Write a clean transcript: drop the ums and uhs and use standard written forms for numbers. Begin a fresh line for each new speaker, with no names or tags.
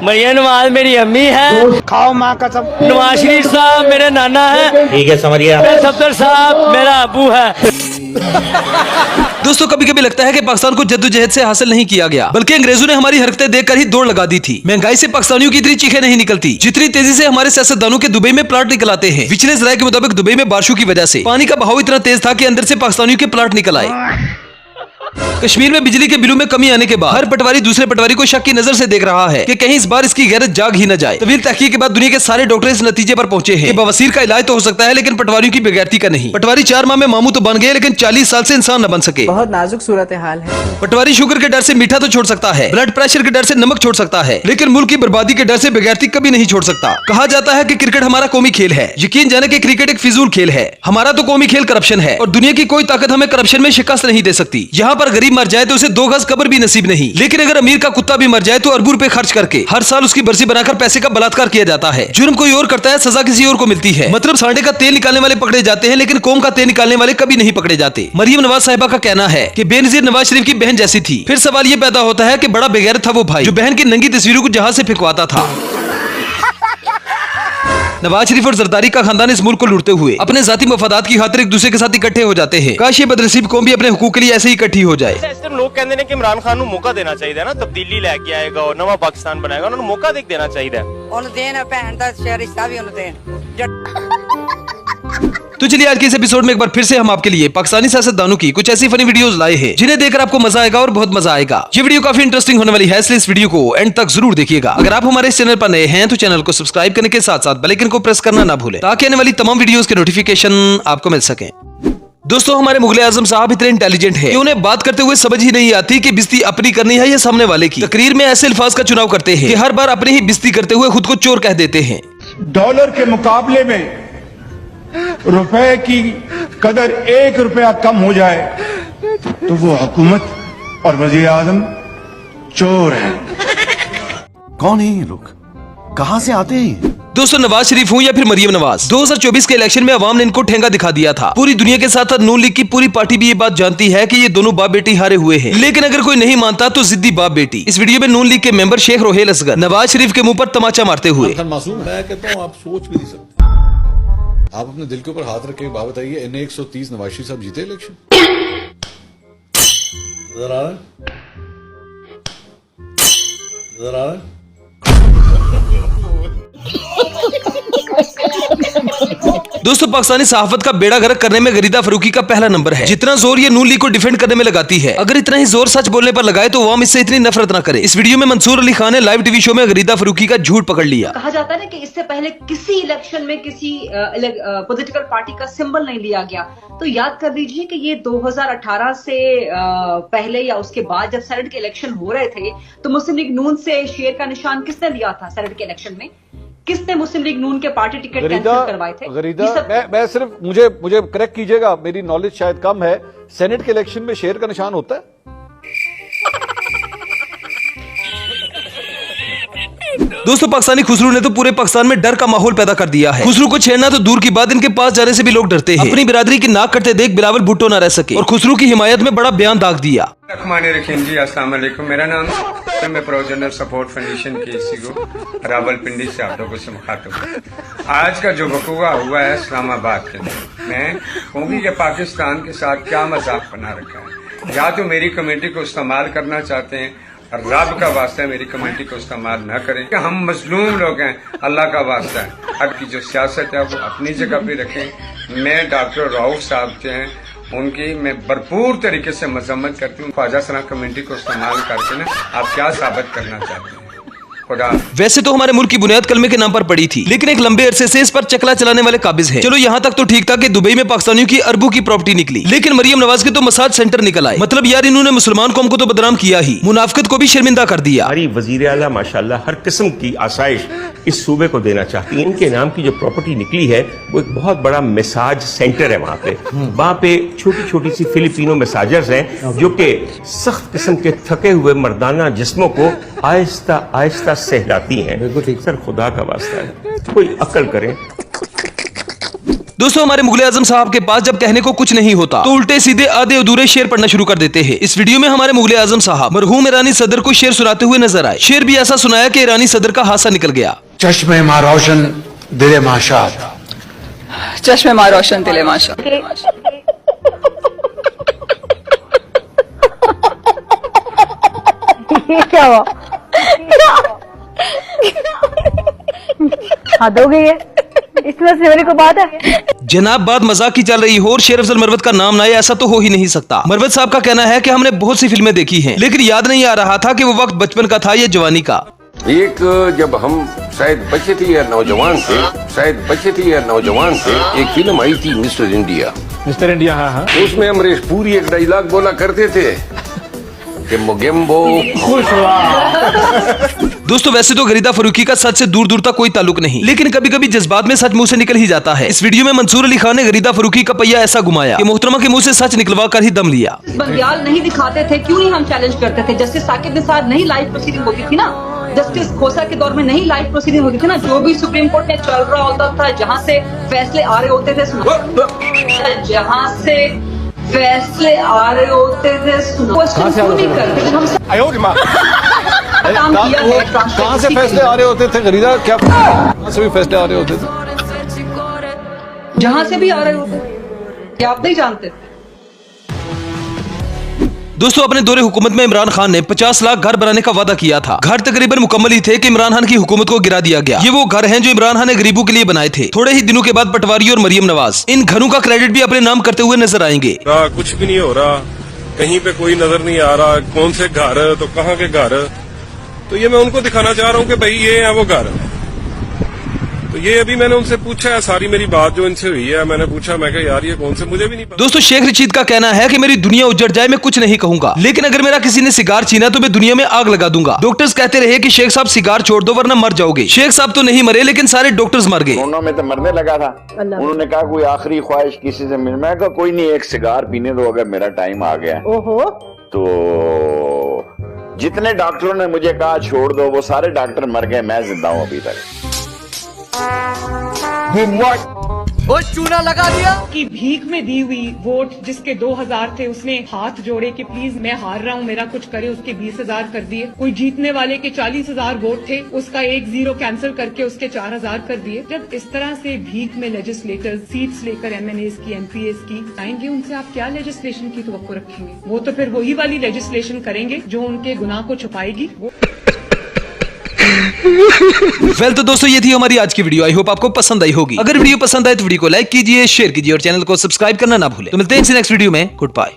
मरियम नवाज मेरी अम्मी है।
खाओ माँ कसम।
नवाज शरीफ साहब मेरे नाना है।
ठीक है, समझिए।
सफदर साहब मेरा अबू है।
दोस्तों, कभी कभी लगता है कि पाकिस्तान को जद्दोजहद से हासिल नहीं किया गया, बल्कि अंग्रेजों ने हमारी हरकतें देखकर ही दौड़ लगा दी थी। महंगाई से पाकिस्तानियों की इतनी चीखें नहीं निकलती जितनी तेजी से हमारे सियासतदानों के दुबई में प्लाट निकल आते हैं। पिछले जराये के मुताबिक दुबई में बारिशों की वजह से पानी का बहाव इतना तेज था कि अंदर से पाकिस्तानियों के प्लाट निकल आए। कश्मीर में बिजली के बिलों में कमी आने के बाद हर पटवारी दूसरे पटवारी को शक की नजर से देख रहा है कि कहीं इस बार इसकी गैरत जाग ही न जाए। तवील तहकीक के बाद दुनिया के सारे डॉक्टर इस नतीजे पर पहुंचे हैं कि बवासीर का इलाज तो हो सकता है, लेकिन पटवारियों की बेगैरती का नहीं। पटवारी 4 माह में मामू तो बन गए, लेकिन 40 साल से इंसान न बन सके।
बहुत नाजुक सूरत हाल है।
पटवारी शुगर के डर से मीठा तो छोड़ सकता है, ब्लड प्रेशर के डर से नमक छोड़ सकता है, लेकिन मुल्क की बर्बादी के डर से बेगैरती कभी नहीं छोड़ सकता। कहा जाता है कि क्रिकेट हमारा कौमी खेल है। यकीन जाने कि क्रिकेट एक फिजूल खेल है। हमारा तो कौमी खेल करप्शन है और दुनिया की कोई ताकत हमें करप्शन में शिकस्त नहीं दे सकती। यहाँ पर गरीब मर जाए तो उसे 2 गज कब्र भी नसीब नहीं, लेकिन अगर अमीर का कुत्ता भी मर जाए तो अरबों रुपए खर्च करके हर साल उसकी बरसी बनाकर पैसे का बलात्कार किया जाता है। जुर्म कोई और करता है, सजा किसी और को मिलती है। मतलब सांडे का तेल निकालने वाले पकड़े जाते हैं, लेकिन कौम का तेल निकालने वाले कभी नहीं पकड़े जाते। मरियम नवाज साहिबा का कहना है कि बेनजीर नवाज शरीफ की बहन जैसी थी। फिर सवाल ये पैदा होता है कि बड़ा बेगैरत था वो भाई जो बहन की नंगी तस्वीरों को जहाज से फेंकवाता था। नवाज शरीफ और जरदारी का खानदान इस मुल्क को लूटते हुए अपने जाती मफादात की खातिर एक दूसरे के साथ इकट्ठे हो जाते हैं। काश ये बदनसीब कौम भी अपने हुकूक के लिए ऐसे ही इकट्ठी हो जाए।
लोग कहते हैं कि इमरान खान को मौका देना चाहिए ना, तब्दीली लेके आएगा और नवा पाकिस्तान बनाएगा, उन्होंने मौका देना चाहिए।
तो चलिए आज के इस एपिसोड में एक बार फिर से हम आपके लिए पाकिस्तानी सियासतदानों की कुछ ऐसी फनी वीडियोस लाए हैं जिन्हें देखकर आपको मजा आएगा और बहुत मजा आएगा। ये वीडियो काफी इंटरेस्टिंग होने वाली है, इसलिए इस वीडियो को एंड तक जरूर देखिएगा। अगर आप हमारे इस चैनल पर नए हैं तो चैनल को सब्सक्राइब करने के साथ साथ बेल आइकन को प्रेस करना ना भूलें ताकि आने वाली तमाम वीडियोस के नोटिफिकेशन आपको मिल सके। दोस्तों, हमारे मुगल आजम साहब इतने इंटेलिजेंट हैं कि उन्हें बात करते हुए समझ ही नहीं आती कि बिस्ती अपनी करनी है या सामने वाले की। तकरीर में ऐसे अल्फाज का चुनाव करते हैं कि हर बार अपनी ही बिस्ती करते हुए खुद को चोर कह देते हैं।
डॉलर के मुकाबले में रुपए की कदर 1 रुपया कम हो जाए तो वो हुकूमत और वजीर आजम चोर है।
कौन है ये लोग, कहां से आते हैं?
दोस्तों, नवाज शरीफ हूँ या फिर मरियम नवाज, 2024 के इलेक्शन में अवाम ने इनको ठेंगा दिखा दिया था। पूरी दुनिया के साथ साथ नून लीग की पूरी पार्टी भी ये बात जानती है कि ये दोनों बाप बेटी हारे हुए हैं। लेकिन अगर कोई नहीं मानता तो जिद्दी बाप बेटी। इस वीडियो में नून लीग के मेंबर शेख रोहेल असगर नवाज शरीफ के मुंह पर तमाचा मारते हुए,
मासूम मैं कहता हूँ आप सोच भी नहीं सकते। आप अपने दिल के ऊपर हाथ रख के बात बताइए, इन्हें 130 नवाज शरीफ साहब जीते इलेक्शन? नजर आ रहा है? नजर आ रहा है?
दोस्तों, पाकिस्तानी सहाफत का बेड़ा गर्क करने में गरीदा फरूकी का पहला नंबर है। जितना जोर ये नून लीग को डिफेंड करने में लगाती है, अगर इतना ही जोर सच बोलने पर लगाए तो अवाम इससे इतनी नफरत ना करे। इस वीडियो में मंसूर अली खान ने लाइव टीवी शो में गरीदा फरूकी का झूठ पकड़ लिया।
कहा जाता है ना कि इससे पहले किसी इलेक्शन में किसी पॉलिटिकल पार्टी का सिंबल नहीं लिया गया। तो याद कर लीजिए कि ये 2018 से पहले या उसके बाद जब सेनेट के इलेक्शन हो रहे थे तो मुस्लिम लीग नून से शेर का निशान किसने लिया था? सेनेट के इलेक्शन में किसने मुस्लिम लीग नून के पार्टी टिकट कैंसिल करवाए थे?
मैं सिर्फ मुझे करेक्ट कीजिएगा, मेरी नॉलेज शायद कम है। सेनेट के इलेक्शन में शेर का निशान होता है?
दोस्तों, पाकिस्तानी खुसरू ने तो पूरे पाकिस्तान में डर का माहौल पैदा कर दिया है। खुसरू को छेड़ना तो दूर की बात, इनके पास जाने से भी लोग डरते हैं। अपनी बिरादरी की नाक कटते देख बिलावल भुट्टो न रह सके और खुसरू की हिमायत में बड़ा बयान दाग दिया।
जी, अस्सलाम वालेकुम। मेरा नाम है, मैं प्रो जनरल सपोर्ट फाउंडेशन के सीईओ रावलपिंडी से आप लोगों से मुखातिब हूँ। आज का जो वक़ूआ हुआ है इस्लामाबाद के अंदर, मैं कहूँगी कि पाकिस्तान के साथ क्या मजाक बना रखा है। या तो मेरी कमेटी को इस्तेमाल करना चाहते हैं, रब का वास्ता है मेरी कमेटी को इस्तेमाल न करें। हम मजलूम लोग हैं, अल्लाह का वास्ता है। अब की जो सियासत है वो अपनी जगह पे रखें। मैं डॉक्टर राउफ साहब जो हैं उनकी मैं भरपूर तरीके से मजम्मत करती हूँ। ख्वाजा सना कमेटी को इस्तेमाल करके ना आप क्या साबित करना चाहते हैं?
वैसे तो हमारे मुल्क की बुनियाद कलमे के नाम पर पड़ी थी, लेकिन एक लंबे अरसे से इस पर चकला चलाने वाले काबिज हैं। चलो यहाँ तक तो ठीक था कि दुबई में पाकिस्तानियों की अरबों की प्रॉपर्टी निकली, लेकिन मरियम नवाज के तो मसाज सेंटर निकल आए। मतलब यार, इन्होंने मुसलमान कौम को तो बदनाम किया ही, मुनाफिकत को भी शर्मिंदा कर दिया।
हमारी वजीर आला माशाल्लाह हर किस्म की आसाइश इस सूबे को देना चाहती है। इनके नाम की जो प्रॉपर्टी निकली है वो एक बहुत बड़ा मसाज सेंटर है। वहाँ पे छोटी छोटी सी फिलिपिनो मसाजर्स हैं जो कि सख्त किस्म के थके हुए मर्दाना जिस्मों को आहिस्ता आहिस्ता सहलाती हैं। बिल्कुल ठीक सर, खुदा का वास्ता है कोई अक्ल करें।
दोस्तों हमारे मुगले आजम साहब के पास जब कहने को कुछ नहीं होता तो उल्टे सीधे आधे अधूरे शेर पढ़ना शुरू कर देते हैं। इस वीडियो में हमारे मुगले आजम साहब मरहूम ईरानी सदर को शेर सुनाते हुए नजर आए। शेर भी ऐसा सुनाया कि ईरानी सदर का हासा निकल गया।
चश्मे माँ रोशन दिले माशाद,
चश्मे माँ रोशन दिले माशा।
क्या हुआ? हद हो गई है, इतना सेवरी को बात है।
जनाब बात मजाक की चल रही हो और शेर अफजल मरवत का नाम ना आए ऐसा तो हो ही नहीं सकता। मरवत साहब का कहना है कि हमने बहुत सी फिल्में देखी हैं, लेकिन याद नहीं आ रहा था कि वो वक्त बचपन का था या जवानी का।
एक जब हम शायद बच्चे थे या नौजवान थे, एक फिल्म आई थी मिस्टर इंडिया। हाँ। उसमें अमरीश पुरी एक डायलॉग बोला करते थे कि मोगेम्बो।
दोस्तों वैसे तो गरीदा फरूकी का सच से दूर दूर तक कोई ताल्लुक नहीं, लेकिन कभी कभी जज्बात में सच मुंह से निकल ही जाता है। इस वीडियो में मंसूर अली खान ने गरीदा फरूकी का पहिया ऐसा घुमाया कि मोहतरमा के मुंह से सच निकलवा कर ही दम लिया।
बंदियाल नहीं दिखाते थे, क्यों नहीं हम चैलेंज करते थे? जस्टिस साकिब निसार नहीं लाइव प्रोसीडिंग होती थी ना, जस्टिस खोसा के दौर में नहीं लाइव प्रोसीडिंग होती थी ना, जो भी सुप्रीम कोर्ट में चल रहा होता था, जहाँ से फैसले आ रहे होते थे, क्यों नहीं करते? हम
कहाँ से फैसले आ रहे होते थे गरीदा? क्या कहाँ से भी फैसले आ रहे होते थे?
जहाँ से भी आ रहे होते, क्या आप नहीं जानते?
दोस्तों अपने दौरे हुकूमत में इमरान खान ने 50 लाख घर बनाने का वादा किया था। घर तकरीबन मुकम्मल ही थे कि इमरान खान की हुकूमत को गिरा दिया गया। ये वो घर हैं जो इमरान खान ने गरीबों के लिए बनाए थे। थोड़े ही दिनों के बाद पटवारी और मरियम नवाज इन घरों का क्रेडिट भी अपने नाम करते हुए नजर आएंगे।
कुछ भी नहीं हो रहा, कहीं पे कोई नजर नहीं आ रहा, कौन से घर तो कहाँ के घर, तो ये मैं उनको दिखाना चाह रहा हूँ कि भाई ये है वो घर। तो ये अभी मैंने उनसे पूछा है, सारी मेरी बात जो इनसे हुई है, मैंने पूछा, मैं कहा यार ये कौन से, मुझे भी नहीं पता।
दोस्तों शेख रशीद का कहना है कि मेरी दुनिया उजड़ जाए मैं कुछ नहीं कहूंगा, लेकिन अगर मेरा किसी ने सिगार छीना तो मैं दुनिया में आग लगा दूंगा। डॉक्टर्स कहते रहे कि शेख साहब सिगार छोड़ दो वरना मर जाओगे। शेख साहब तो नहीं मरे, लेकिन सारे डॉक्टर्स मर गए।
कोरोना में तो मरने लगा था, उन्होंने कहा कोई आखिरी ख्वाहिश किसी से मिल, मैं कहा कोई नहीं, एक सिगार पीने दो, अगर मेरा टाइम आ गया।
ओहो,
तो जितने डॉक्टरों ने मुझे कहा छोड़ दो, वो सारे डॉक्टर मर गए, मैं जिंदा हूँ अभी तक।
वो चूना लगा दिया
कि भीख में दी हुई वोट जिसके 2000 थे, उसने हाथ जोड़े कि प्लीज मैं हार रहा हूँ, मेरा कुछ करे, उसके 20,000 कर दिए। कोई जीतने वाले के 40,000 वोट थे, उसका 1 0 कैंसिल करके उसके 4,000 कर दिए। जब इस तरह से भीख में लेजिस्लेटर सीट्स लेकर MNAs की MPAs की आएंगे, उनसे आप क्या लेजिस्लेशन की तवक्को रखेंगे? वो तो फिर वही वाली लेजिस्लेशन करेंगे जो उनके गुनाह को छुपाएगी।
वेल तो दोस्तों ये थी हमारी आज की वीडियो। आई होप आपको पसंद आई होगी। अगर वीडियो पसंद आए तो वीडियो को लाइक कीजिए, शेयर कीजिए और चैनल को सब्सक्राइब करना ना भूलें। तो मिलते हैं नेक्स्ट वीडियो में। Good bye.